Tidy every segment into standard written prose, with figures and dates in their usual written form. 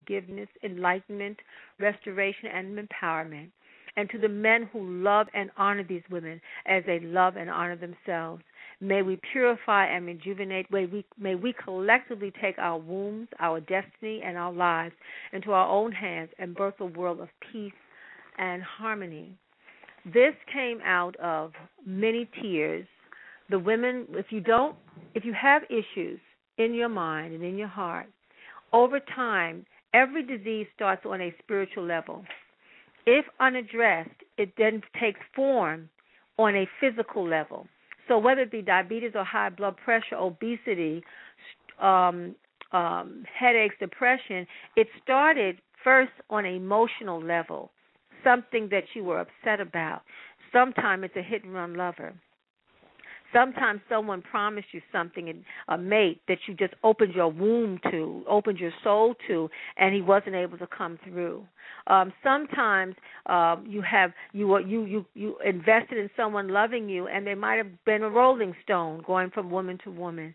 forgiveness, enlightenment, restoration, and empowerment. And to the men who love and honor these women as they love and honor themselves. May we purify and rejuvenate. May we collectively take our wombs, our destiny, and our lives into our own hands and birth a world of peace and harmony. This came out of many tears. The women, if you have issues in your mind and in your heart, over time, every disease starts on a spiritual level. If unaddressed, it then takes form on a physical level. So whether it be diabetes or high blood pressure, obesity, headaches, depression, it started first on an emotional level, something that you were upset about. Sometimes it's a hit-and-run lover. Sometimes someone promised you something, a mate that you just opened your womb to, opened your soul to, and he wasn't able to come through. Sometimes you invested in someone loving you, and they might have been a rolling stone going from woman to woman.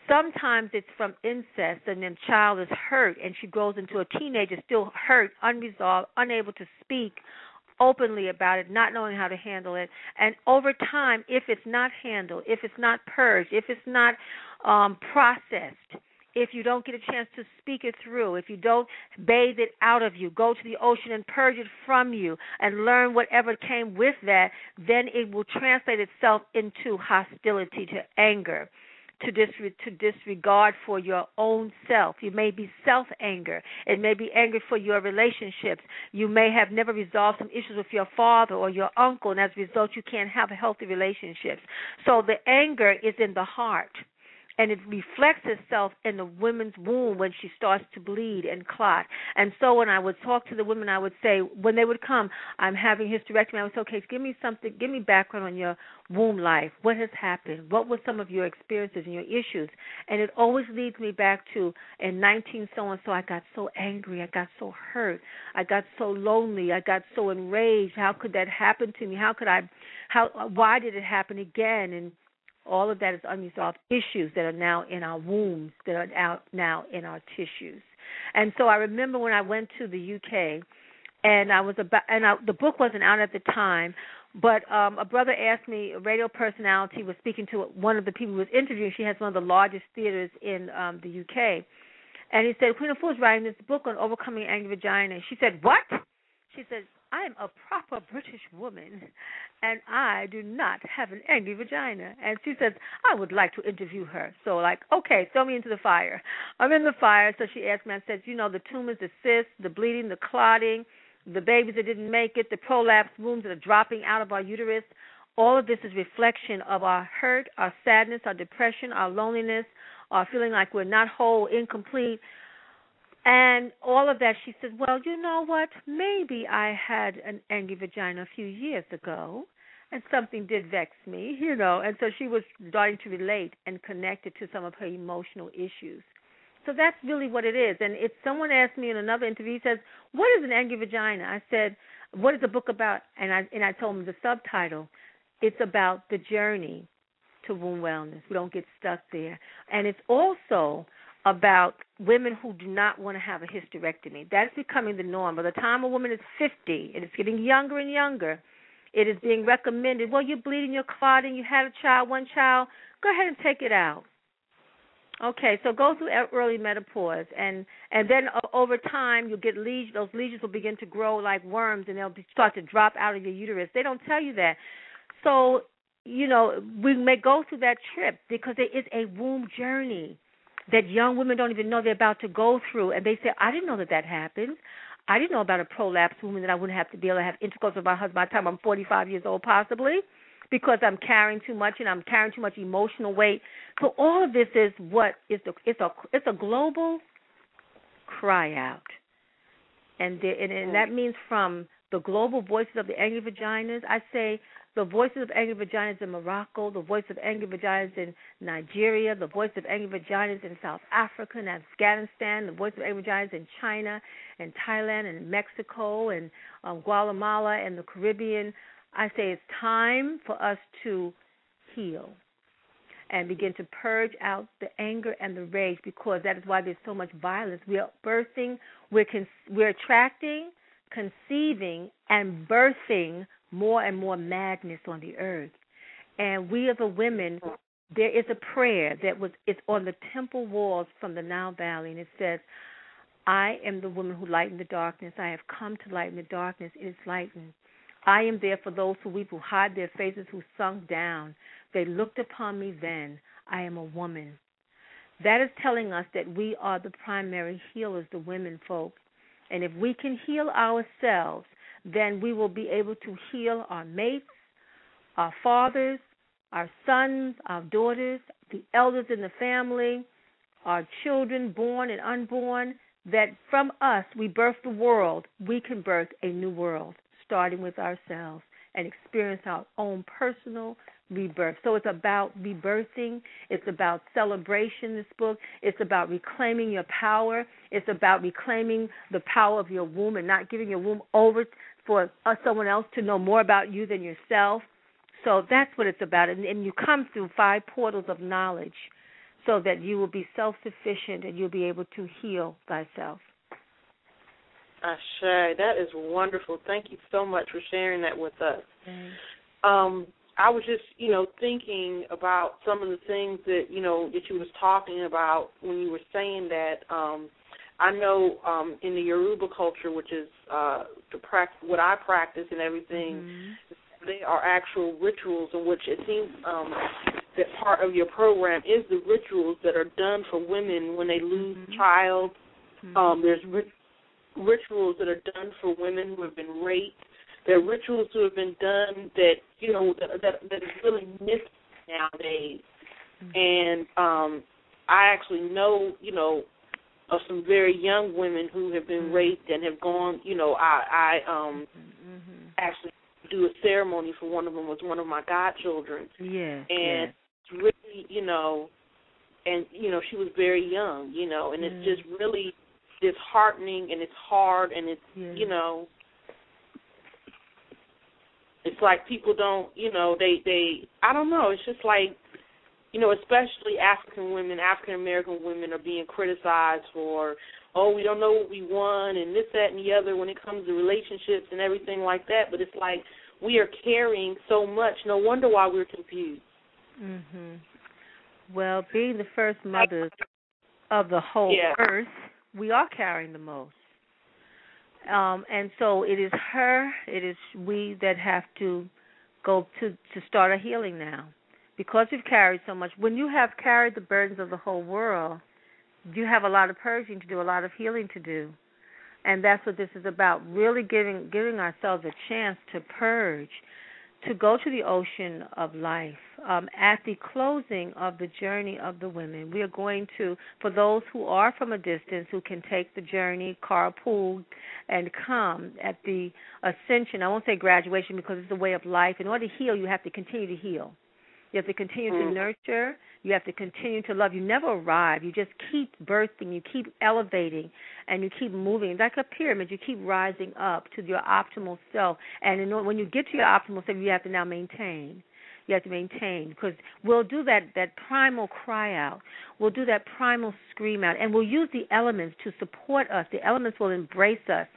Sometimes it's from incest, and the child is hurt, and she grows into a teenager still hurt, unresolved, unable to speak openly about it, not knowing how to handle it. And over time, if it's not handled, if it's not purged, if it's not processed, if you don't get a chance to speak it through, if you don't bathe it out of you, go to the ocean and purge it from you and learn whatever came with that, then it will translate itself into hostility, to anger, to disregard for your own self. You may be self-anger. It may be anger for your relationships. You may have never resolved some issues with your father or your uncle, and as a result, you can't have healthy relationships. So the anger is in the heart, and it reflects itself in the woman's womb when she starts to bleed and clot. And so when I would talk to the women, I would say, when they would come, I'm having hysterectomy, I would say, okay, give me background on your womb life. What has happened? What were some of your experiences and your issues? And it always leads me back to, in 19 so-and-so, I got so angry, I got so hurt, I got so lonely, I got so enraged. How could that happen to me? Why did it happen again? And all of that is unresolved issues that are now in our wombs, that are out now in our tissues. And so I remember when I went to the UK, and the book wasn't out at the time, but a brother asked me, a radio personality was speaking to one of the people who was interviewing. She has one of the largest theaters in the UK. And he said, Queen Afua is writing this book on overcoming angry vagina. She said, what? She said, I'm a proper British woman, and I do not have an angry vagina. And she says, I would like to interview her. So, okay, throw me into the fire. I'm in the fire. So she asked me, I said, the tumors, the cysts, the bleeding, the clotting, the babies that didn't make it, the prolapsed wombs that are dropping out of our uterus, all of this is reflection of our hurt, our sadness, our depression, our loneliness, our feeling like we're not whole, incomplete. And all of that, she said, well, you know what? Maybe I had an angry vagina a few years ago, and something did vex me, And so she was starting to relate and connect it to some of her emotional issues. So that's really what it is. And if someone asked me in another interview, he says, what is an angry vagina? I said, what is the book about? And I told him the subtitle. It's about the journey to womb wellness. We don't get stuck there. And it's also about women who do not want to have a hysterectomy. That's becoming the norm. By the time a woman is 50, and it's getting younger and younger, it is being recommended, well, you're bleeding, you're clotting, you had a child, one child, go ahead and take it out. Okay, so go through early menopause, and then over time you'll get lesions. Those lesions will begin to grow like worms, and they'll start to drop out of your uterus. They don't tell you that. So, we may go through that trip because it is a womb journey that young women don't even know they're about to go through. And they say, I didn't know that happens. I didn't know about a prolapsed womb, that I wouldn't have to be able to have intercourse with my husband by the time I'm 45 years old, possibly, because I'm carrying too much and I'm carrying too much emotional weight. So all of this is it's a global cry out. And that means from the global voices of the angry vaginas, I say the voices of angry vaginas in Morocco, the voice of angry vaginas in Nigeria, the voice of angry vaginas in South Africa and Afghanistan, the voice of angry vaginas in China and Thailand and Mexico and Guatemala and the Caribbean. I say it's time for us to heal. and begin to purge out the anger and the rage, because that is why there's so much violence. We are birthing, we're attracting, conceiving, and birthing more and more madness on the earth. And we as a women, there is a prayer it's on the temple walls from the Nile Valley, and it says, I am the woman who lightened the darkness. I have come to lighten the darkness. It is lightened. I am there for those who weep, who hide their faces, who sunk down. They looked upon me then. I am a woman. That is telling us that we are the primary healers, the women folk. And if we can heal ourselves, then we will be able to heal our mates, our fathers, our sons, our daughters, the elders in the family, our children, born and unborn, that from us we birth the world. We can birth a new world, starting with ourselves, and experience our own personal rebirth. So it's about rebirthing. It's about celebration, this book. It's about reclaiming your power. It's about reclaiming the power of your womb and not giving your womb over for someone else to know more about you than yourself. So that's what it's about. And you come through 5 portals of knowledge so that you will be self-sufficient and you'll be able to heal thyself. Ashe, that is wonderful. Thank you so much for sharing that with us. I was just, thinking about some of the things that, that you was talking about when you were saying that. I know in the Yoruba culture, which is what I practice and everything, there are actual rituals in which it seems that part of your program is the rituals that are done for women when they lose a child. There's rituals that are done for women who have been raped. There are rituals who have been done that, that is really missed nowadays. And I actually know, of some very young women who have been raped and have gone, I actually do a ceremony for one of them, was one of my godchildren. And it's really, and, she was very young, and it's just really disheartening, and it's hard, and it's, it's like people don't, they I don't know, it's just like, especially African-American women are being criticized for, we don't know what we want, and this, that, and the other when it comes to relationships and everything like that. But it's like we are carrying so much. No wonder why we're confused. Well, being the first mothers of the whole earth, we are carrying the most. And so it is we that have to go to start a healing now. Because we've carried so much. When you have carried the burdens of the whole world, you have a lot of purging to do, a lot of healing to do. And that's what this is about, really giving ourselves a chance to purge, to go to the ocean of life. At the closing of the journey of the women, we are going to, for those who are from a distance, who can take the journey, carpool, and come at the ascension. I won't say graduation because it's a way of life. In order to heal, you have to continue to heal. You have to continue to nurture. You have to continue to love. You never arrive. You just keep birthing. You keep elevating, and you keep moving. It's like a pyramid. You keep rising up to your optimal self. And when you get to your optimal self, you have to now maintain. You have to maintain, because we'll do that primal cry out. We'll do that primal scream out, and we'll use the elements to support us. The elements will embrace us,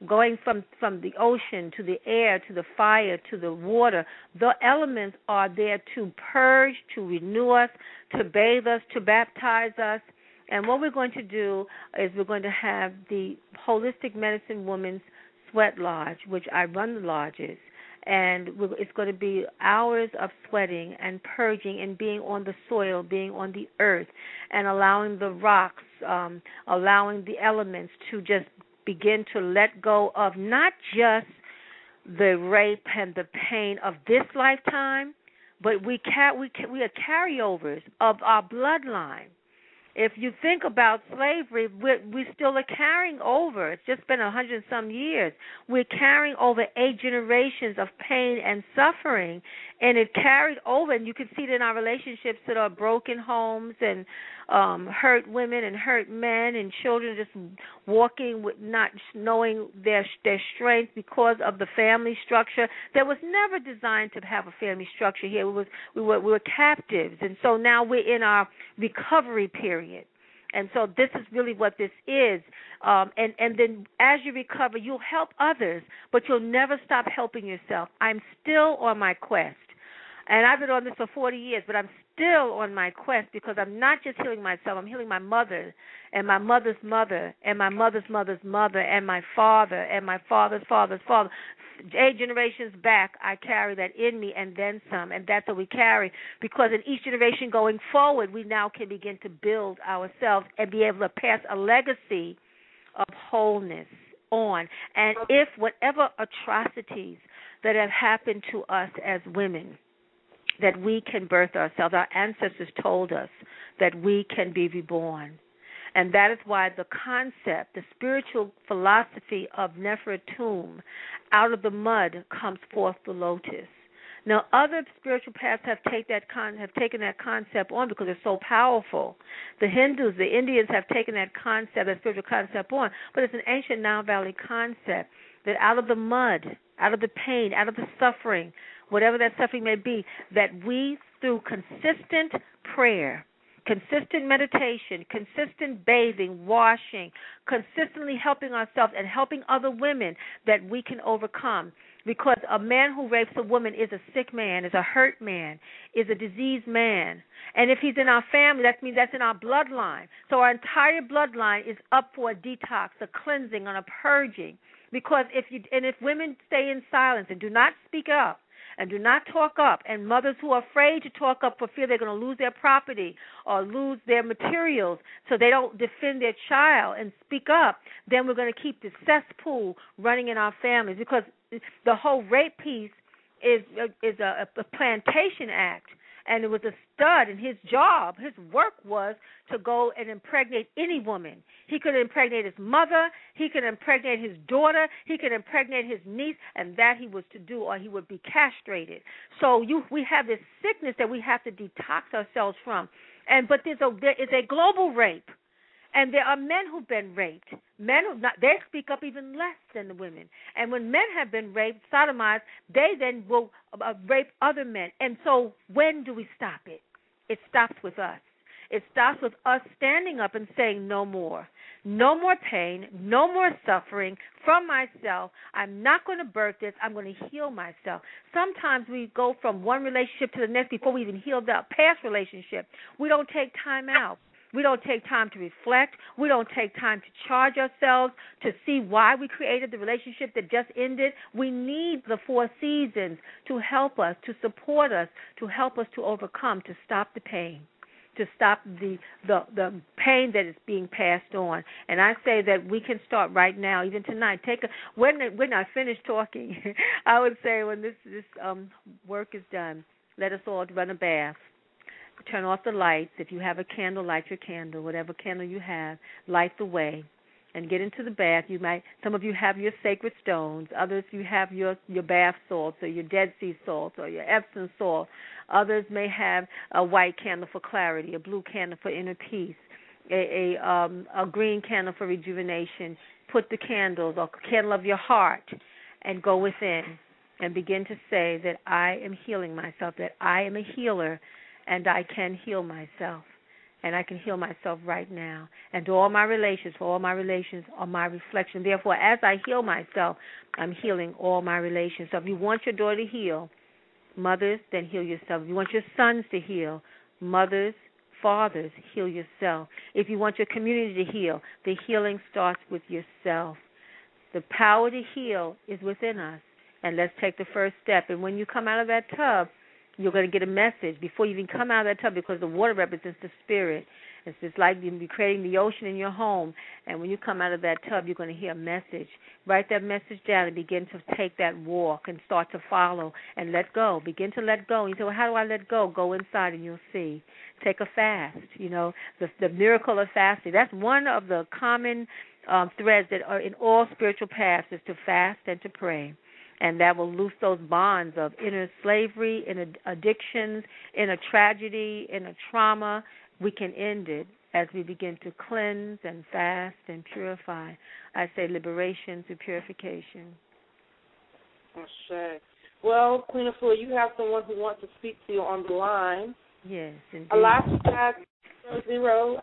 going from the ocean to the air to the fire to the water. The elements are there to purge, to renew us, to bathe us, to baptize us. And what we're going to do is we're going to have the Holistic Medicine Women's Sweat Lodge, which I run the lodges. And it's going to be hours of sweating and purging and being on the soil, being on the earth, and allowing the rocks, allowing the elements to just begin to let go of not just the rape and the pain of this lifetime, but we are carryovers of our bloodline. If you think about slavery, we still are carrying over. It's just been 100-some years. We're carrying over 8 generations of pain and suffering, And it carried over, and you can see it in our relationships that are broken homes and hurt women and hurt men and children just walking with not knowing their strength because of the family structure that was never designed to have a family structure here. We were captives, and so now we're in our recovery period. And so this is really what this is. And then as you recover, you'll help others, but you'll never stop helping yourself. I'm still on my quest. And I've been on this for 40 years, but I'm still on my quest because I'm not just healing myself. I'm healing my mother and my mother's mother and my mother's mother's mother and my father and my father's father's father. 8 generations back, I carry that in me and then some, and that's what we carry because in each generation going forward, we now can begin to build ourselves and be able to pass a legacy of wholeness on. And if whatever atrocities that have happened to us as women, that we can birth ourselves. Our ancestors told us that we can be reborn. And that is why the concept, the spiritual philosophy of Nefertum, out of the mud comes forth the lotus. Now, other spiritual paths have taken that concept on because it's so powerful. The Hindus, the Indians have taken that concept, that spiritual concept on, but it's an ancient Nile Valley concept that out of the mud, out of the pain, out of the suffering, whatever that suffering may be, that we, through consistent prayer, consistent meditation, consistent bathing, washing, consistently helping ourselves and helping other women, that we can overcome. Because a man who rapes a woman is a sick man, is a hurt man, is a diseased man. And if he's in our family, that means that's in our bloodline. So our entire bloodline is up for a detox, a cleansing, and a purging. Because if women stay in silence and do not speak up, and do not talk up, and mothers who are afraid to talk up for fear they're going to lose their property or lose their materials so they don't defend their child and speak up, then we're going to keep the cesspool running in our families because the whole rape piece is a plantation act. And it was a stud, and his job, his work was to go and impregnate any woman. He could impregnate his mother, he could impregnate his daughter, he could impregnate his niece, and that he was to do, or he would be castrated. So we have this sickness that we have to detox ourselves from. But there is a global rape. And there are men who've been raped. They speak up even less than the women. And when men have been raped, sodomized, they then will rape other men. And so when do we stop it? It stops with us. It stops with us standing up and saying no more. No more pain, no more suffering from myself. I'm not going to birth this. I'm going to heal myself. Sometimes we go from one relationship to the next before we even heal that past relationship. We don't take time out. We don't take time to reflect. We don't take time to charge ourselves to see why we created the relationship that just ended. We need the 4 seasons to help us, to support us, to help us to overcome, to stop the pain, to stop the pain that is being passed on. And I say that we can start right now, even tonight. When I finish talking, I would say when this work is done, let us all run a bath. Turn off the lights. If you have a candle, light your candle. Whatever candle you have, light the way, and get into the bath. Some of you have your sacred stones. Others, you have your bath salts or your Dead Sea salts or your Epsom salt. Others may have a white candle for clarity, a blue candle for inner peace, a green candle for rejuvenation. Put the candles or candle of your heart and go within and begin to say that I am healing myself, that I am a healer, and I can heal myself, and I can heal myself right now. And to all my relations, for all my relations are my reflection. Therefore, as I heal myself, I'm healing all my relations. So if you want your daughter to heal, mothers, then heal yourself. If you want your sons to heal, mothers, fathers, heal yourself. If you want your community to heal, the healing starts with yourself. The power to heal is within us, and let's take the first step. And when you come out of that tub, you're going to get a message before you even come out of that tub because the water represents the spirit. It's just like you're creating the ocean in your home, and when you come out of that tub, you're going to hear a message. Write that message down and begin to take that walk and start to follow and let go. Begin to let go. And you say, well, how do I let go? Go inside and you'll see. Take a fast, the miracle of fasting. That's one of the common threads that are in all spiritual paths is to fast and to pray. And that will loose those bonds of inner slavery, inner addictions, inner tragedy, inner trauma. We can end it as we begin to cleanse and fast and purify. I say liberation through purification. Okay. Well, Queen Afua, you have someone who wants to speak to you on the line. Yes, indeed. Alaska 0,